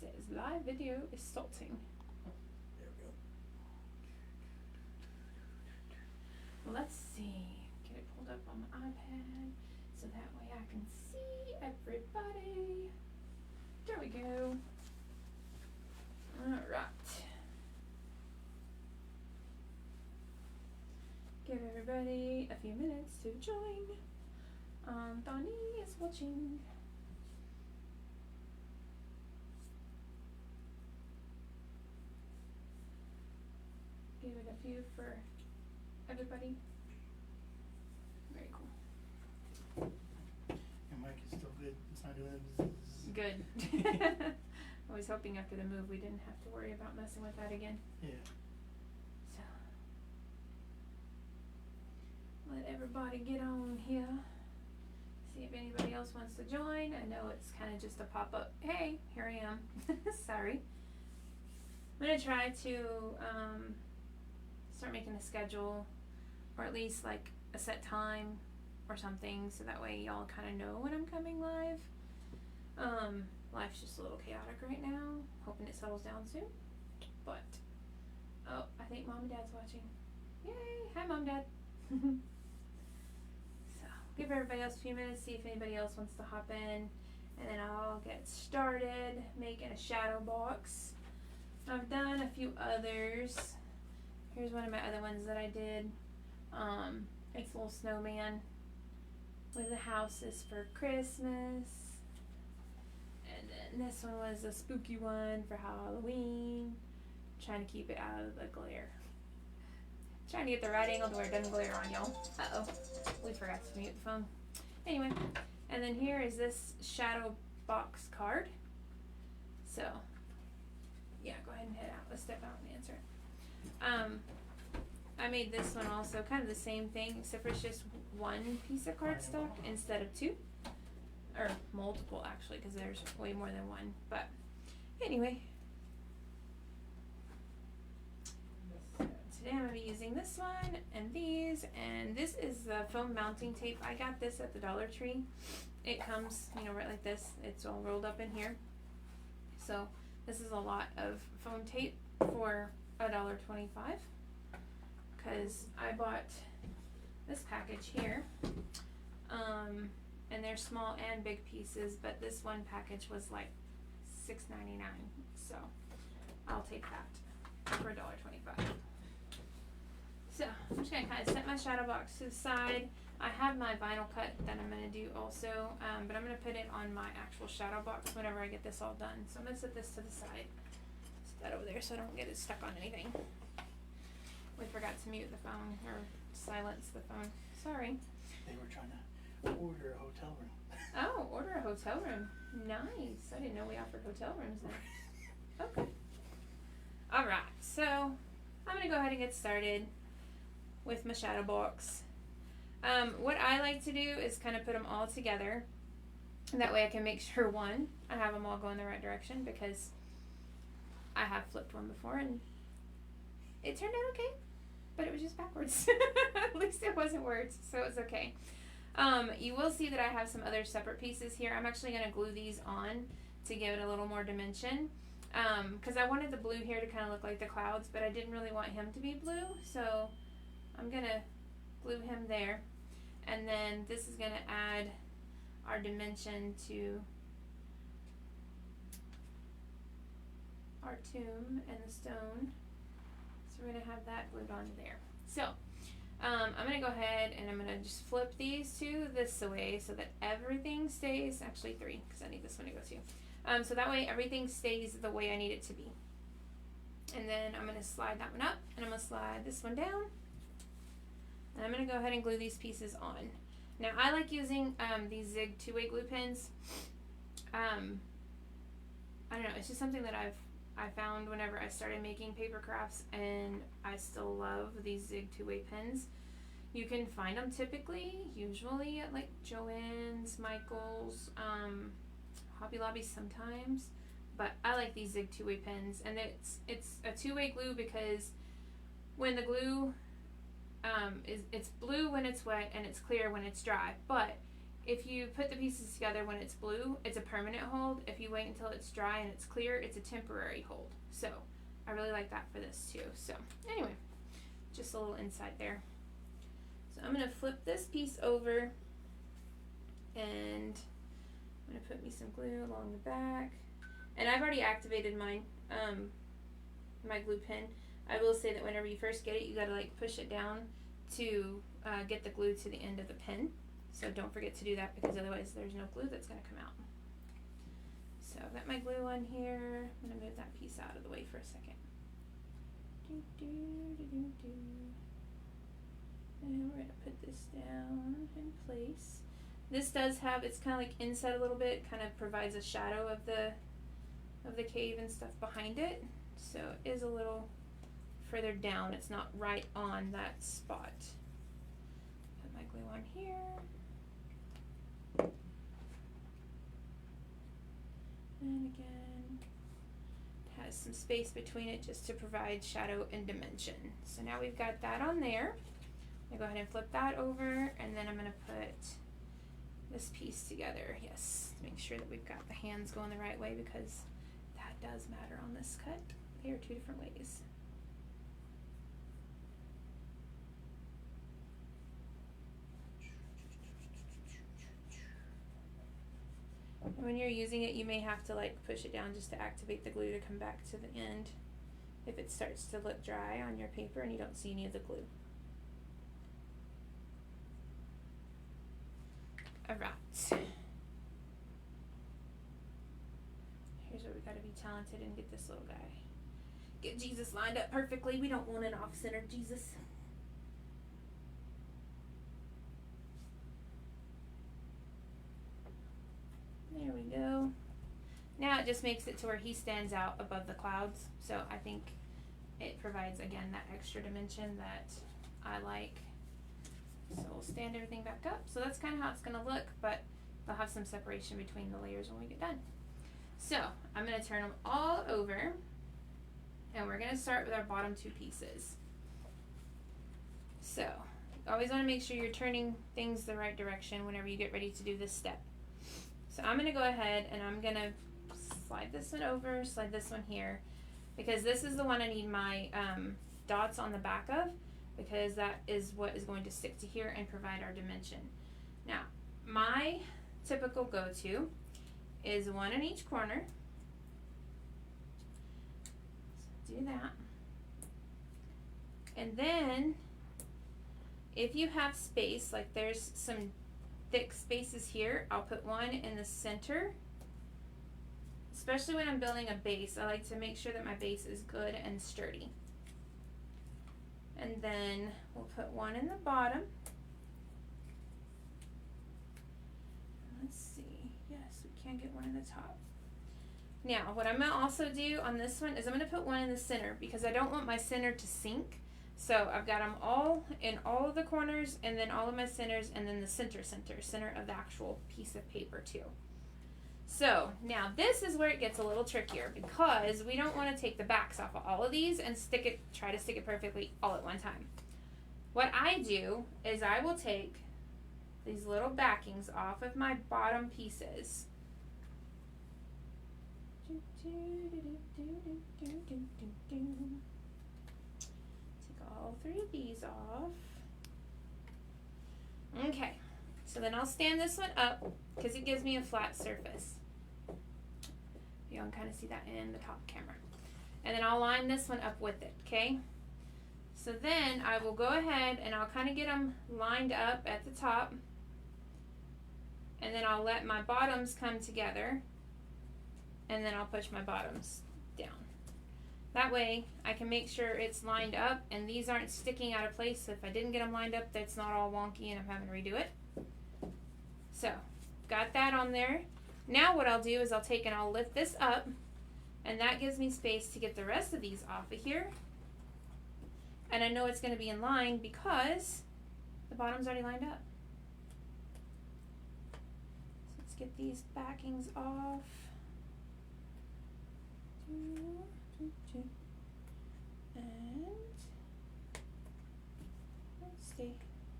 Says live video is starting. There we go. Well, let's see. Get it pulled up on my iPad so that way I can see everybody. There we go. All right. Give everybody a few minutes to join. Donnie is watching. Give it a few for everybody. Very cool. Your mic is still good. It's not doing it. Good. I was hoping after the move we didn't have to worry about messing with that again. Yeah. So let everybody get on here. See if anybody else wants to join. I know it's kind of just a pop-up. Hey, here I am. Sorry. I'm going to try to start making a schedule, or at least like a set time or something, so that way y'all kind of know when I'm coming live. Life's just a little chaotic right now. Hoping it settles down soon. But, oh, I think Mom and Dad's watching. Yay! Hi, Mom, Dad. So, give everybody else a few minutes, see if anybody else wants to hop in, and then I'll get started making a shadow box. I've done a few others. Here's one of my other ones that I did. It's a little snowman with the houses for Christmas. And then this one was a spooky one for Halloween. Trying to keep it out of the glare. Trying to get the right angle to where it doesn't glare on y'all. Uh-oh. We forgot to mute the phone. Anyway. And then here is this shadow box card. So, yeah, go ahead and head out. Let's step out and answer it. I made this one also kind of the same thing, except for it's just one piece of cardstock instead of two. Or multiple, actually, because there's way more than one. But anyway, so today I'm going to be using this one and these, and this is the foam mounting tape. I got this at the Dollar Tree. It comes, you know, right like this. It's all rolled up in here. So this is a lot of foam tape for $1.25, because I bought this package here. And they're small and big pieces, but this one package was like $6.99, so I'll take that for $1.25. So I'm just gonna kind of set my shadow box to the side. I have my vinyl cut that I'm gonna do also, but I'm gonna put it on my actual shadow box whenever I get this all done. So I'm gonna set this to the side, set that over there so I don't get it stuck on anything. We forgot to mute the phone or silence the phone. Sorry. They were trying to order a hotel room. Oh, order a hotel room. Nice. I didn't know we offered hotel rooms there. Okay. Alright, so I'm going to go ahead and get started with my shadow box. What I like to do is kind of put them all together. And that way I can make sure, one, I have them all going the right direction, because I have flipped one before and it turned out okay. But it was just backwards. At least it wasn't words, so it's okay. You will see that I have some other separate pieces here. I'm actually going to glue these on to give it a little more dimension. Because I wanted the blue here to kind of look like the clouds, but I didn't really want him to be blue. So I'm going to glue him there. And then this is going to add our dimension to our tomb and the stone. So we're going to have that glued on there. So I'm going to go ahead and I'm going to just flip these two this way so that everything stays, actually three, because I need this one to go too. So that way everything stays the way I need it to be. And then I'm going to slide that one up, and I'm going to slide this one down. And I'm going to go ahead and glue these pieces on. Now I like using these Zig 2-way glue pens. I don't know, it's just something that I found whenever I started making paper crafts, and I still love these Zig 2-way pens. You can find them usually at like Joann's, Michael's, Hobby Lobby sometimes, but I like these Zig 2-way pens, and it's a 2-way glue, because when the glue it's blue when it's wet and it's clear when it's dry. But if you put the pieces together when it's blue, it's a permanent hold. If you wait until it's dry and it's clear, it's a temporary hold. So I really like that for this too. So anyway, just a little insight there. So I'm going to flip this piece over, and I'm going to put me some glue along the back. And I've already activated mine, my glue pen. I will say that whenever you first get it, you got to like push it down to get the glue to the end of the pen. So don't forget to do that, because otherwise there's no glue that's going to come out. So I've got my glue on here. I'm going to move that piece out of the way for a second. And we're going to put this down in place. This does have, it's kind of like inset a little bit, kind of provides a shadow of the cave and stuff behind it. So it is a little further down. It's not right on that spot. Put my glue on here. And again, it has some space between it just to provide shadow and dimension. So now we've got that on there. I'm going to go ahead and flip that over, and then I'm going to put this piece together. Yes, to make sure that we've got the hands going the right way, because that does matter on this cut. They are two different ways. When you're using it, you may have to like push it down just to activate the glue to come back to the end if it starts to look dry on your paper and you don't see any of the glue. Alright. Here's where we gotta be talented and get this little guy. Get Jesus lined up perfectly. We don't want an off-centered Jesus. There we go. Now it just makes it to where he stands out above the clouds. So I think it provides, again, that extra dimension that I like. So we'll stand everything back up. So that's kind of how it's going to look, but they'll have some separation between the layers when we get done. So I'm going to turn them all over, and we're going to start with our bottom two pieces. So you always want to make sure you're turning things the right direction whenever you get ready to do this step. So I'm going to go ahead and I'm going to slide this one over, slide this one here, because this is the one I need my dots on the back of, because that is what is going to stick to here and provide our dimension. Now, my typical go-to is one in each corner. So do that. And then, if you have space, like there's some thick spaces here, I'll put one in the center. Especially when I'm building a base, I like to make sure that my base is good and sturdy. And then we'll put one in the bottom. Let's see. Yes, we can get one in the top. Now, what I'm going to also do on this one is I'm going to put one in the center, because I don't want my center to sink. So I've got them all in all of the corners, and then all of my centers, and then the center of the actual piece of paper too. So now this is where it gets a little trickier, because we don't want to take the backs off of all of these and try to stick it perfectly all at one time. What I do is I will take these little backings off of my bottom pieces. All three of these off. Okay, so then I'll stand this one up because it gives me a flat surface. You can kind of see that in the top camera. And then I'll line this one up with it, okay? So then I will go ahead and I'll kind of get them lined up at the top. And then I'll let my bottoms come together. And then I'll push my bottoms down. That way I can make sure it's lined up and these aren't sticking out of place. So if I didn't get them lined up, that's not all wonky and I'm having to redo it. So, got that on there. Now what I'll do is I'll take and I'll lift this up, and that gives me space to get the rest of these off of here. And I know it's going to be in line because the bottom's already lined up. So let's get these backings off. And let's they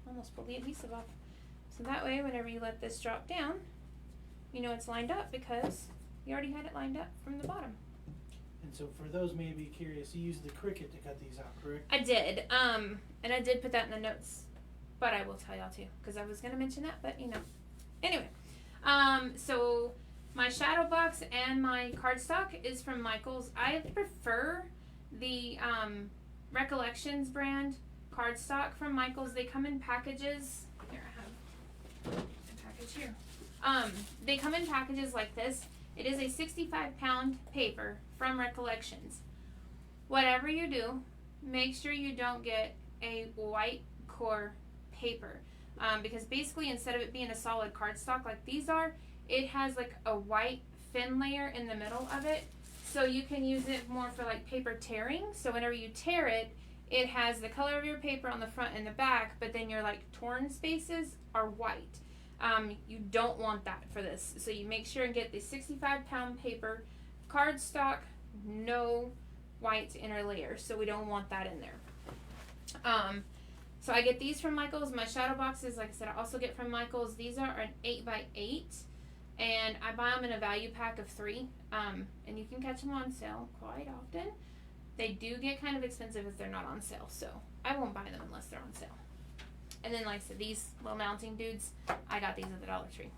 almost pulled the adhesive off. So that way, whenever you let this drop down, you know it's lined up because you already had it lined up from the bottom. And so for those maybe curious, you used the Cricut to cut these out, correct? I did, and I did put that in the notes, but I will tell y'all too, because I was going to mention that, but you know. Anyway, so my shadow box and my cardstock is from Michaels. I prefer the Recollections brand cardstock from Michaels. They come in packages. Here, I have a package here. They come in packages like this. It is a 65-pound paper from Recollections. Whatever you do, make sure you don't get a white core paper. Because basically instead of it being a solid cardstock like these are, it has like a white thin layer in the middle of it. So you can use it more for like paper tearing. So whenever you tear it, it has the color of your paper on the front and the back, but then your like torn spaces are white. You don't want that for this. So you make sure and get the 65-pound paper cardstock, no white inner layer. So we don't want that in there. So I get these from Michaels. My shadow boxes, like I said, I also get from Michaels. These are an 8x8, and I buy them in a value pack of 3. And you can catch them on sale quite often. They do get kind of expensive if they're not on sale, so I won't buy them unless they're on sale. And then, like I said, these little mounting dudes, I got these at the Dollar Tree.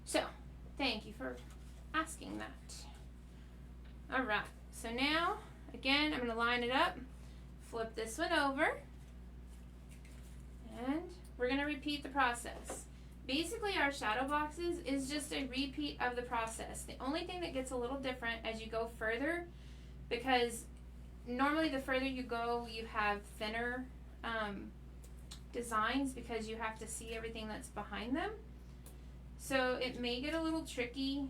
So, thank you for asking that. Alright, so now, again, I'm going to line it up, flip this one over, and we're going to repeat the process. Basically, our shadow boxes is just a repeat of the process. The only thing that gets a little different as you go further, because normally the further you go, you have thinner designs because you have to see everything that's behind them. So it may get a little tricky,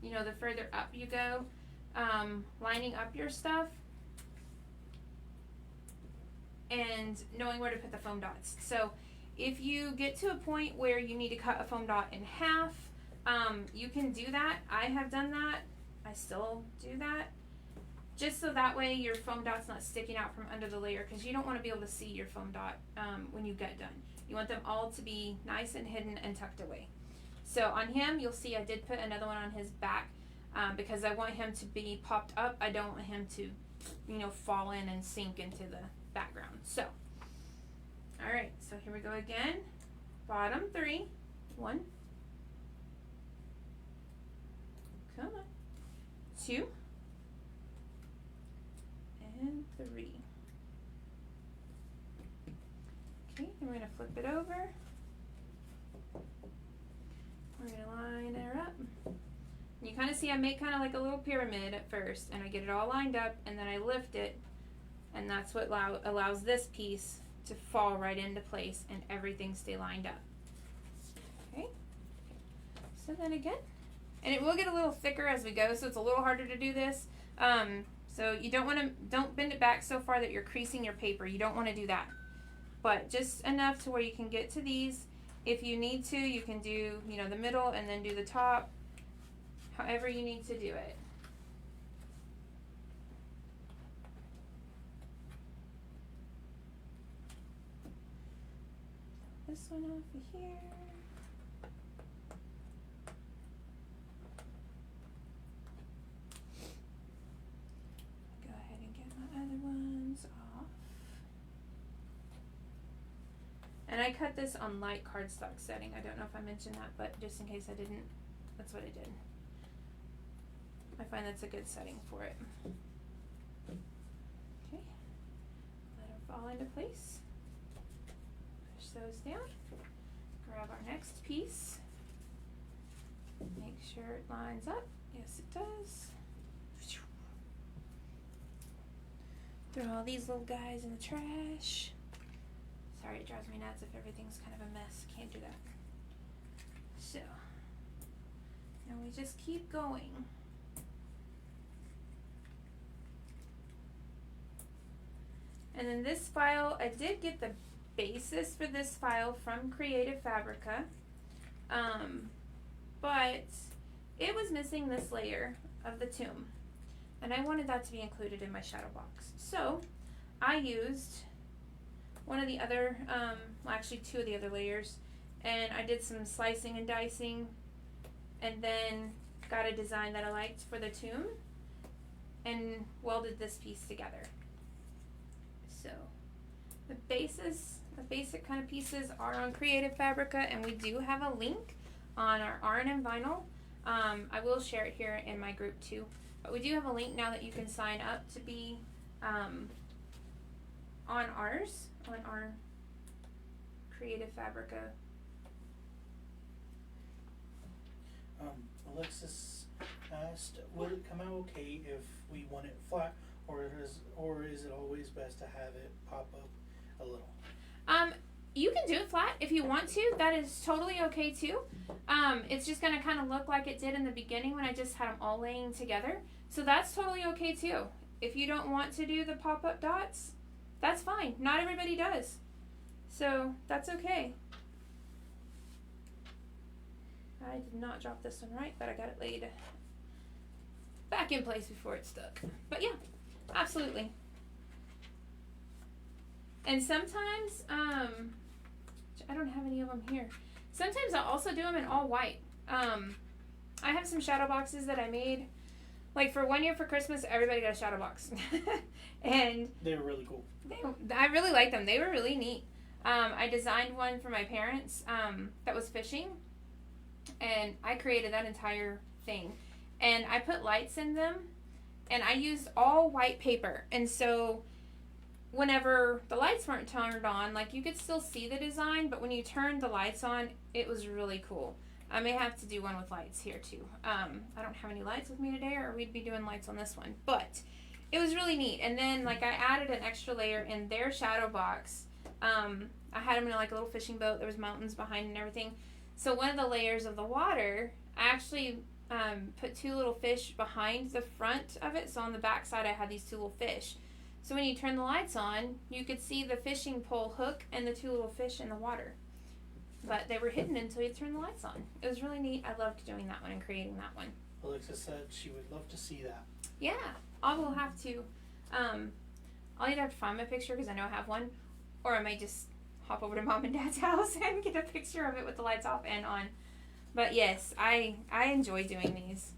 you know, the further up you go, lining up your stuff and knowing where to put the foam dots. So if you get to a point where you need to cut a foam dot in half, you can do that. I have done that. I still do that. Just so that way your foam dot's not sticking out from under the layer, because you don't want to be able to see your foam dot when you get done. You want them all to be nice and hidden and tucked away. So on him, you'll see I did put another one on his back because I want him to be popped up. I don't want him to, you know, fall in and sink into the background. So, all right, so here we go again. Bottom 3, 1, come on, 2, and 3. Okay, then we're going to flip it over. We're going to line her up. You kind of see I make kind of like a little pyramid at first, and I get it all lined up, and then I lift it, and that's what allows this piece to fall right into place and everything stay lined up. Okay, so then again, and it will get a little thicker as we go, so it's a little harder to do this. So you don't bend it back so far that you're creasing your paper. You don't want to do that. But just enough to where you can get to these. If you need to, you can do, you know, the middle and then do the top. However you need to do it. This one over here. Other ones off. And I cut this on light cardstock setting. I don't know if I mentioned that, but just in case I didn't, that's what I did. I find that's a good setting for it. Okay, let them fall into place. Push those down. Grab our next piece. Make sure it lines up. Yes, it does. Throw all these little guys in the trash. Sorry, it drives me nuts if everything's kind of a mess. Can't do that. So, now we just keep going. And then this file, I did get the basis for this file from Creative Fabrica, but it was missing this layer of the tomb. And I wanted that to be included in my shadow box. So I used one of the other, well actually two of the other layers, and I did some slicing and dicing, and then got a design that I liked for the tomb, and welded this piece together. So the basic kind of pieces are on Creative Fabrica, and we do have a link on our R&M vinyl. I will share it here in my group too, but we do have a link now that you can sign up to be on our Creative Fabrica. Alexis asked, will it come out okay if we want it flat, or is it always best to have it pop up a little? You can do it flat if you want to. That is totally okay too. It's just gonna kind of look like it did in the beginning when I just had them all laying together. So that's totally okay too. If you don't want to do the pop-up dots, that's fine. Not everybody does. So that's okay. I did not drop this one right, but I got it laid back in place before it stuck. But yeah, absolutely. And sometimes, I don't have any of them here. Sometimes I'll also do them in all white. I have some shadow boxes that I made. Like for 1 year for Christmas, everybody got a shadow box. And they were really cool. I really liked them. They were really neat. I designed one for my parents that was fishing. And I created that entire thing. And I put lights in them. And I used all white paper. And so whenever the lights weren't turned on, like you could still see the design, but when you turned the lights on, it was really cool. I may have to do one with lights here too. I don't have any lights with me today, or we'd be doing lights on this one, but it was really neat. And then like I added an extra layer in their shadow box. I had them in like a little fishing boat. There was mountains behind and everything. So one of the layers of the water, I actually put two little fish behind the front of it. So on the back side, I had these two little fish. So when you turn the lights on, you could see the fishing pole hook and the two little fish in the water. But they were hidden until you turn the lights on. It was really neat. I loved doing that one and creating that one. Alexa said she would love to see that. Yeah, I will have to. I'll either have to find my picture because I know I have one, or I might just hop over to Mom and Dad's house and get a picture of it with the lights off and on. But yes, I enjoy doing these.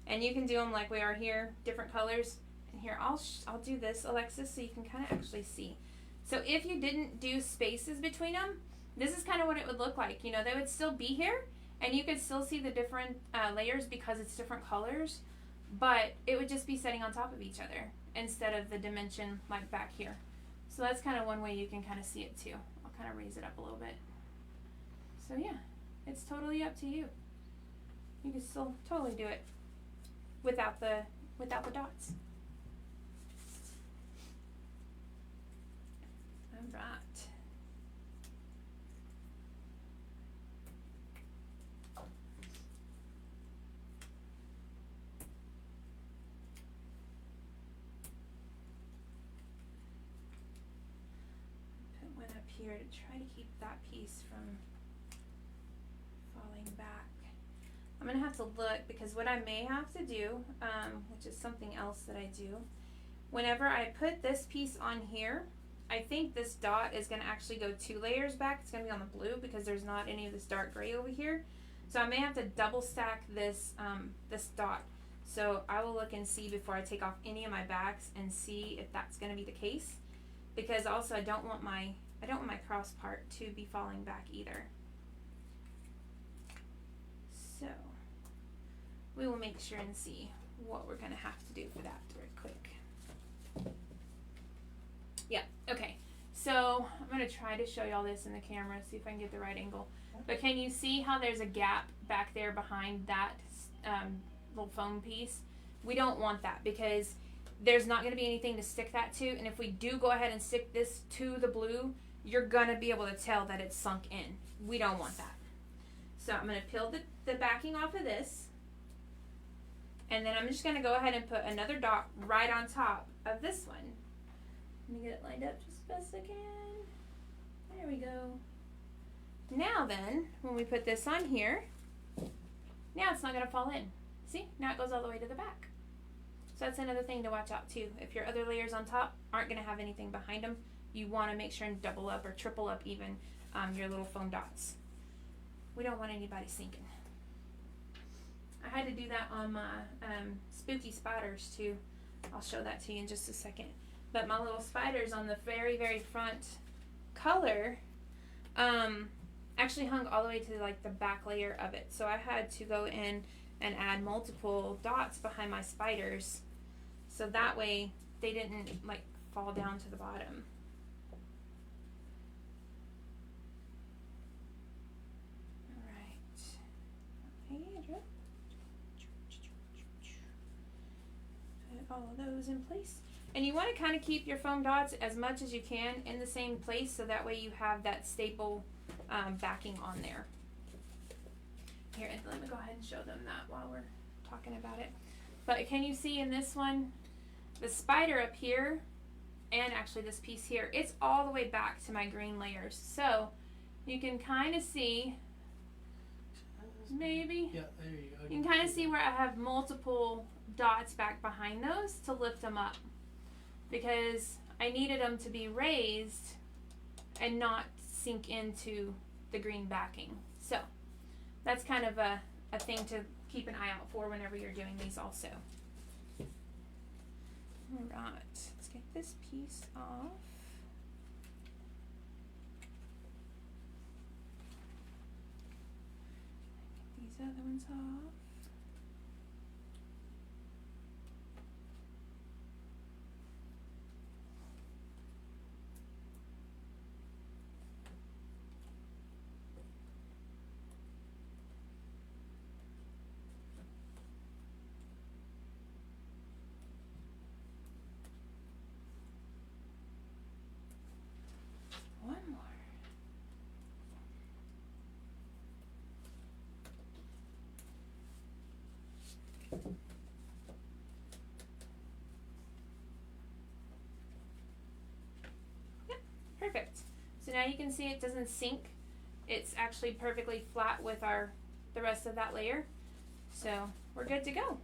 And you can do them like we are here, different colors. And here, I'll do this, Alexis, so you can kind of actually see. So if you didn't do spaces between them, this is kind of what it would look like. You know, they would still be here, and you could still see the different layers because it's different colors, but it would just be sitting on top of each other instead of the dimension like back here. So that's kind of one way you can kind of see it too. I'll kind of raise it up a little bit. So yeah, it's totally up to you. You can still totally do it without the dots. All right. Put one up here to try to keep that piece from falling back. I'm gonna have to look because what I may have to do, which is something else that I do, whenever I put this piece on here, I think this dot is gonna actually go 2 layers back. It's gonna be on the blue because there's not any of this dark gray over here. So I may have to double stack this this dot. So I will look and see before I take off any of my backs and see if that's gonna be the case. Because also I don't want my cross part to be falling back either. So we will make sure and see what we're gonna have to do for that very quick. Yeah, okay. So I'm gonna try to show y'all this in the camera, see if I can get the right angle. But can you see how there's a gap back there behind that little foam piece? We don't want that because there's not gonna be anything to stick that to, and if we do go ahead and stick this to the blue, you're gonna be able to tell that it's sunk in. We don't want that. So I'm gonna peel the backing off of this, and then I'm just gonna go ahead and put another dot right on top of this one. Let me get it lined up just as best I can. There we go. Now then, when we put this on here, now it's not gonna fall in. See, now it goes all the way to the back. So that's another thing to watch out too. If your other layers on top aren't gonna have anything behind them, you want to make sure and double up or triple up even your little foam dots. We don't want anybody sinking. I had to do that on my spooky spiders too. I'll show that to you in just a second. But my little spiders on the very, very front color actually hung all the way to like the back layer of it. So I had to go in and add multiple dots behind my spiders so that way they didn't like fall down to the bottom. Put all of those in place. And you want to kind of keep your foam dots as much as you can in the same place so that way you have that staple backing on there. Here, let me go ahead and show them that while we're talking about it. But can you see in this one, the spider up here, and actually this piece here, it's all the way back to my green layers. So you can kind of see, maybe, Yeah, there you go. You can kind of see where I have multiple dots back behind those to lift them up, because I needed them to be raised and not sink into the green backing. So that's kind of a thing to keep an eye out for whenever you're doing these also. Alright, let's get this piece off. Get these other ones off. One more. Yep, perfect. So now you can see it doesn't sink. It's actually perfectly flat with the rest of that layer. So we're good to go. All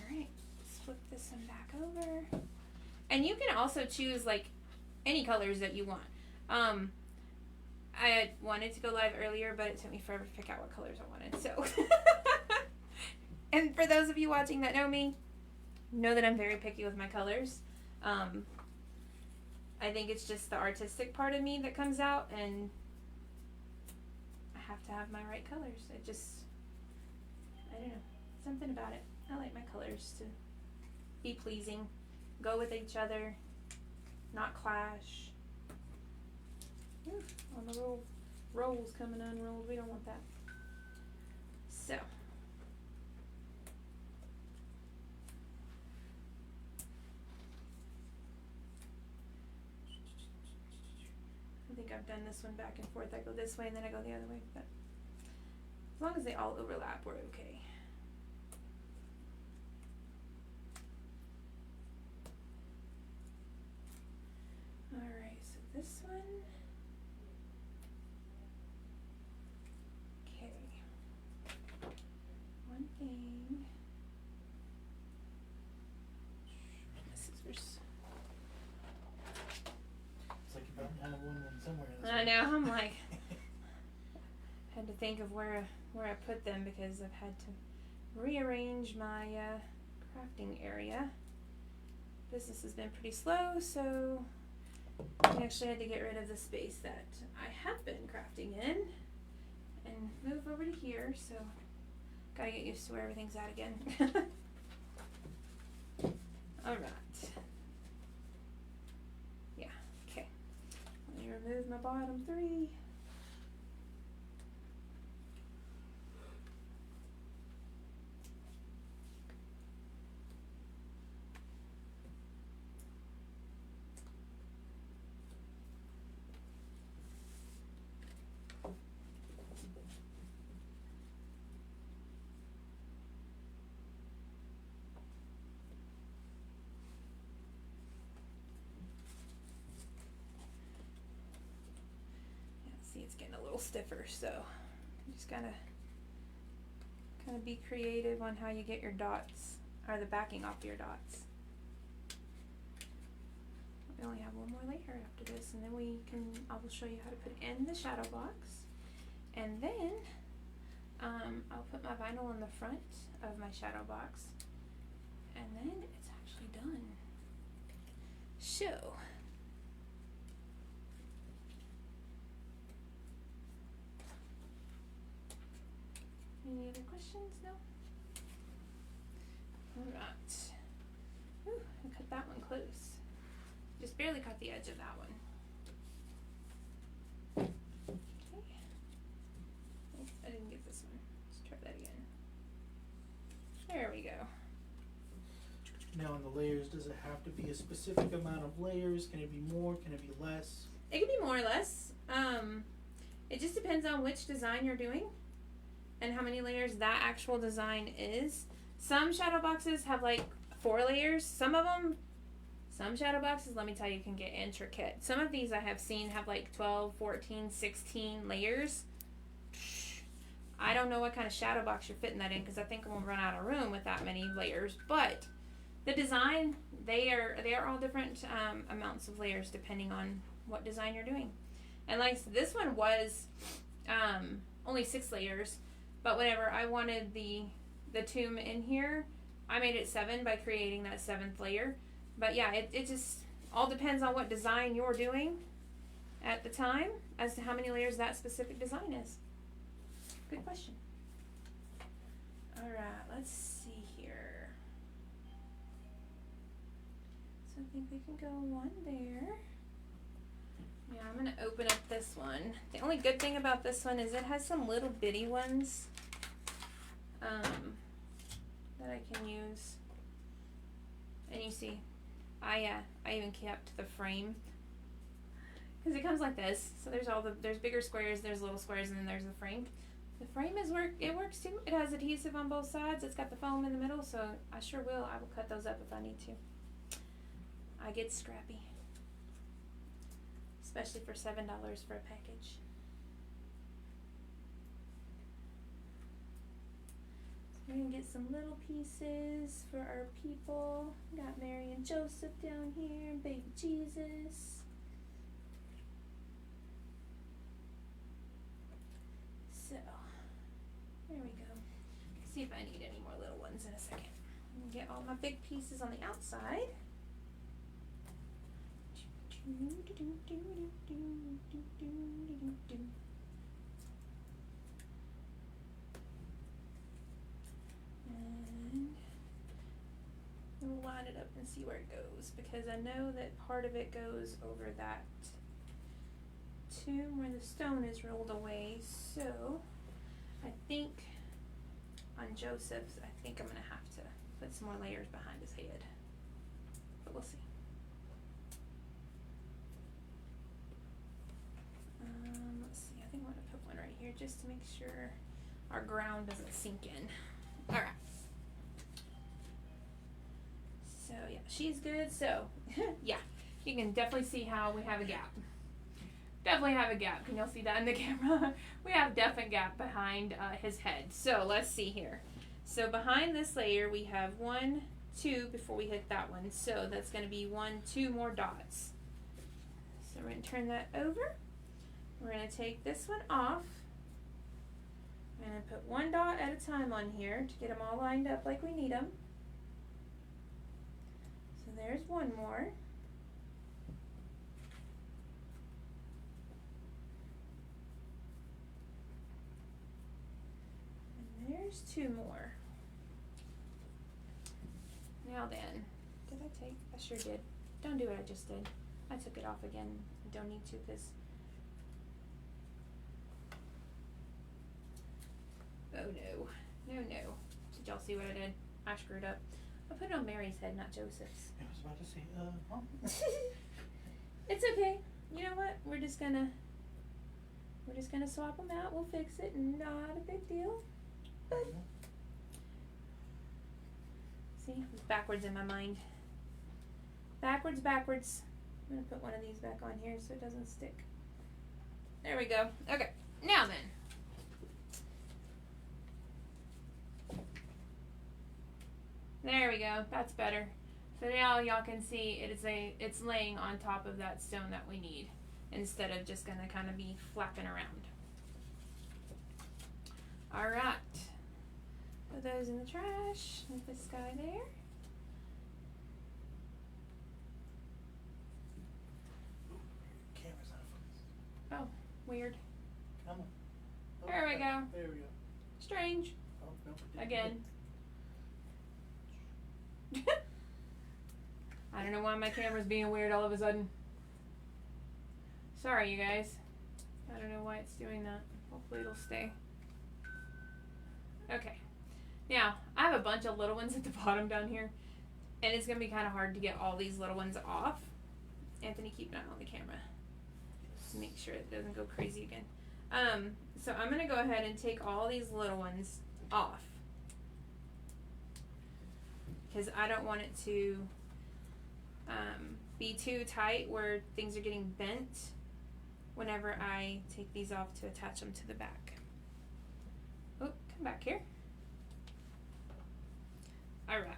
right, let's flip this one back over. And you can also choose like any colors that you want. I had wanted to go live earlier, but it took me forever to pick out what colors I wanted. So, and for those of you watching that know me, know that I'm very picky with my colors. I think it's just the artistic part of me that comes out, and I have to have my right colors. It just, I don't know, something about it. I like my colors to be pleasing, go with each other, not clash. Ooh, on the rolls coming unrolled, we don't want that. So, I think I've done this one back and forth. I go this way and then I go the other way, but as long as they all overlap, we're okay. Alright, so this one. Okay. One thing. My scissors. It's like you bound to have one somewhere. I know, I'm like, had to think of where I put them because I've had to rearrange my crafting area. Business has been pretty slow, so I actually had to get rid of the space that I have been crafting in and move over to here, so gotta get used to where everything's at again. Alright. Yeah, okay. Let me remove my bottom three. See, it's getting a little stiffer, so you just gotta kind of be creative on how you get your dots, or the backing off your dots. I only have one more layer after this, and then I will show you how to put it in the shadow box. And then I'll put my vinyl in the front of my shadow box, and then it's actually done. So any other questions? No? Alright. Ooh, I cut that one close. Just barely cut the edge of that one. Okay. Oops, I didn't get this one. Let's try that again. There we go. Now on the layers, does it have to be a specific amount of layers? Can it be more? Can it be less? It can be more or less. It just depends on which design you're doing and how many layers that actual design is. Some shadow boxes have like 4 layers. Some shadow boxes, let me tell you, can get intricate. Some of these I have seen have like 12, 14, 16 layers. I don't know what kind of shadow box you're fitting that in, because I think I'm gonna run out of room with that many layers. But the design, they are all different amounts of layers depending on what design you're doing. And like this one was only 6 layers, but whenever I wanted the tomb in here, I made it 7 by creating that 7th layer. But yeah, it just all depends on what design you're doing at the time as to how many layers that specific design is. Good question. Alright, let's see here. So I think we can go one there. Yeah, I'm going to open up this one. The only good thing about this one is it has some little bitty ones that I can use. And you see, I even kept the frame, because it comes like this. So there's bigger squares, there's little squares, and then there's the frame. The frame it works too. It has adhesive on both sides. It's got the foam in the middle, so I will cut those up if I need to. I get scrappy, especially for $7 for a package. We're gonna get some little pieces for our people. Got Mary and Joseph down here, baby Jesus. So, there we go. See if I need any more little ones in a second. Get all my big pieces on the outside. And we'll line it up and see where it goes, because I know that part of it goes over that tomb where the stone is rolled away. So I think on Joseph's, I think I'm gonna have to put some more layers behind his head, but we'll see. Let's see, I think I'm gonna put one right here just to make sure our ground doesn't sink in. Alright. So yeah, she's good. So yeah, you can definitely see how we have a gap. Definitely have a gap. Can y'all see that in the camera? We have definite gap behind his head. So let's see here. So behind this layer we have 1, 2 before we hit that one. So that's going to be 1, 2 more dots. So we're going to turn that over. We're going to take this one off. I'm going to put 1 dot at a time on here to get them all lined up like we need them. So there's 1 more. And there's 2 more. Now then, did I take? I sure did. Don't do what I just did. I took it off again. I don't need to, because oh no. No, no. Did y'all see what I did? I screwed up. I put it on Mary's head, not Joseph's. I was about to say, Mom. It's okay. You know what? We're just gonna swap them out. We'll fix it. Not a big deal. But see, it was backwards in my mind. Backwards. I'm gonna put one of these back on here so it doesn't stick. There we go. Okay. Now then. There we go. That's better. So now y'all can see it's laying on top of that stone that we need, instead of just gonna kind of be flapping around. All right. Put those in the trash. With this guy there. Camera's not focused. Oh, weird. Come on. Oh, There we go. There we go. Strange. Oh, no, it didn't. Again. I don't know why my camera's being weird all of a sudden. Sorry, you guys. I don't know why it's doing that. Hopefully it'll stay. Okay. Now, I have a bunch of little ones at the bottom down here, and it's going to be kind of hard to get all these little ones off. Anthony, keep an eye on the camera. Just make sure it doesn't go crazy again. So I'm going to go ahead and take all these little ones off, because I don't want it to be too tight where things are getting bent whenever I take these off to attach them to the back. Oh, come back here. Alright.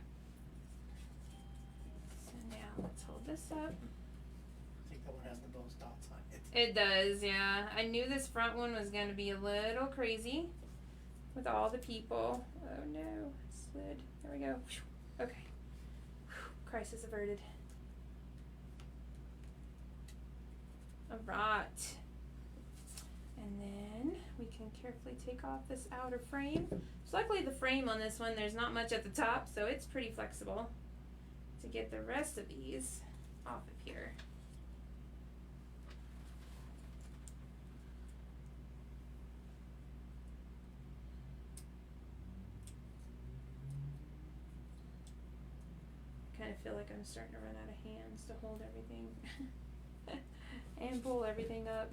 So now let's hold this up. I think that one has the most dots on it. It does, yeah. I knew this front one was going to be a little crazy with all the people. Oh no, it slid. There we go. Okay. Crisis averted. Alright. And then we can carefully take off this outer frame. So luckily the frame on this one, there's not much at the top, so it's pretty flexible to get the rest of these off of here. Kind of feel like I'm starting to run out of hands to hold everything and pull everything up.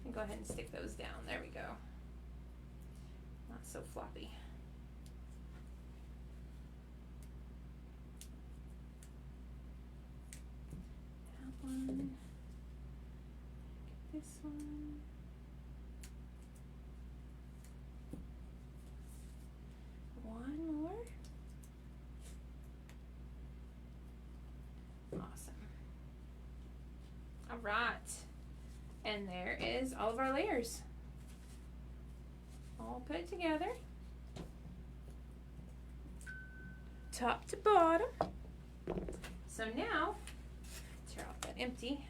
And go ahead and stick those down. There we go. Not so floppy. That one. Get this one. One more. Awesome. All right. And there is all of our layers. All put together. Top to bottom. So now, tear off that empty.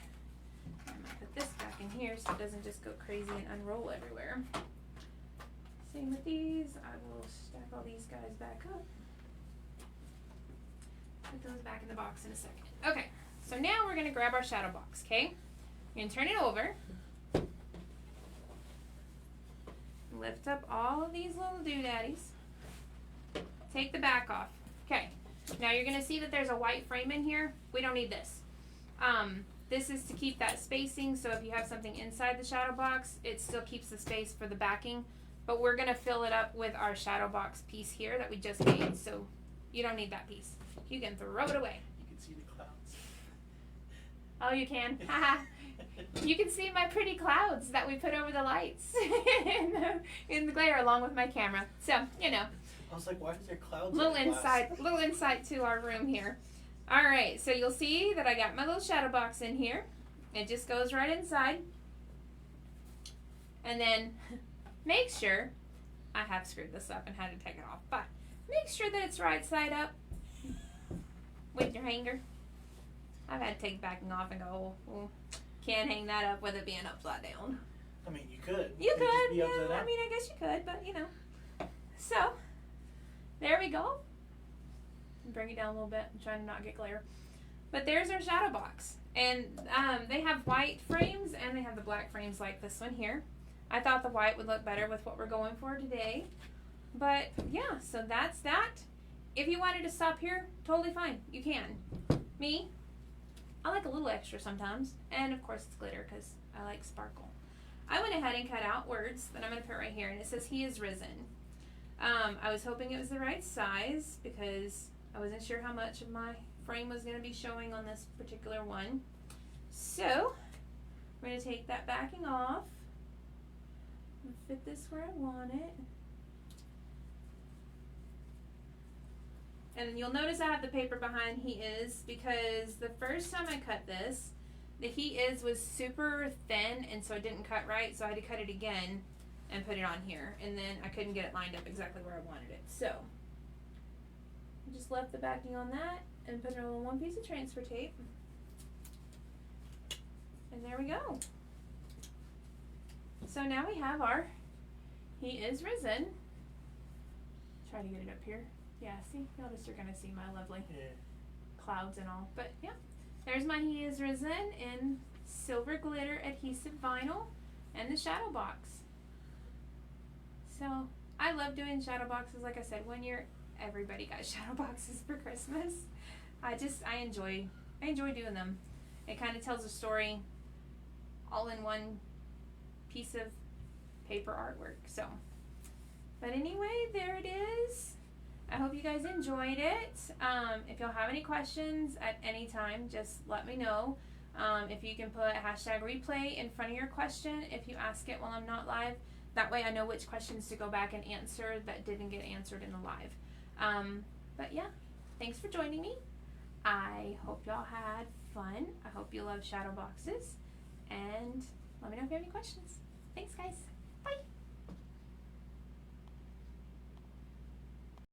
I'm going to put this back in here so it doesn't just go crazy and unroll everywhere. Same with these. I will stack all these guys back up. Put those back in the box in a second. Okay, so now we're going to grab our shadow box, okay? You're going to turn it over. Lift up all of these little doodaddies. Take the back off. Okay, now you're going to see that there's a white frame in here. We don't need this. This is to keep that spacing, so if you have something inside the shadow box, it still keeps the space for the backing. But we're going to fill it up with our shadow box piece here that we just made, so you don't need that piece. You can throw it away. You can see the clouds. Oh, you can? Haha. You can see my pretty clouds that we put over the lights in the glare along with my camera. So, you know. I was like, why is there clouds? Little insight to our room here. All right, so you'll see that I got my little shadow box in here. It just goes right inside. And then make sure, I have screwed this up and had to take it off, but make sure that it's right side up with your hanger. I've had to take the backing off and go, oh, can't hang that up with it being upside down. I mean, you could. You could, yeah. I mean, I guess you could, but you know. So, there we go. Bring it down a little bit. I'm trying to not get glare. But there's our shadow box. And they have white frames and they have the black frames like this one here. I thought the white would look better with what we're going for today. But yeah, so that's that. If you wanted to stop here, totally fine. You can. Me, I like a little extra sometimes. And of course it's glitter because I like sparkle. I went ahead and cut out words that I'm going to put right here. And it says, "He is risen." I was hoping it was the right size because I wasn't sure how much of my frame was going to be showing on this particular one. So, I'm going to take that backing off and fit this where I want it. And you'll notice I have the paper behind he is because the first time I cut this, the he is was super thin and so it didn't cut right, so I had to cut it again and put it on here, and then I couldn't get it lined up exactly where I wanted it. So I just left the backing on that and put it on one piece of transfer tape. And there we go. So now we have our He Is Risen. Try to get it up here. Yeah, see? Y'all just are gonna see my lovely clouds and all. But yeah, there's my He Is Risen in silver glitter adhesive vinyl and the shadow box. So I love doing shadow boxes. Like I said, everybody got shadow boxes for Christmas. I enjoy doing them. It kind of tells a story all in one piece of paper artwork. So, but anyway, there it is. I hope you guys enjoyed it. If y'all have any questions at any time, just let me know. If you can put #replay in front of your question if you ask it while I'm not live. That way I know which questions to go back and answer that didn't get answered in the live. But yeah, thanks for joining me. I hope y'all had fun. I hope you love shadow boxes. And let me know if you have any questions. Thanks, guys.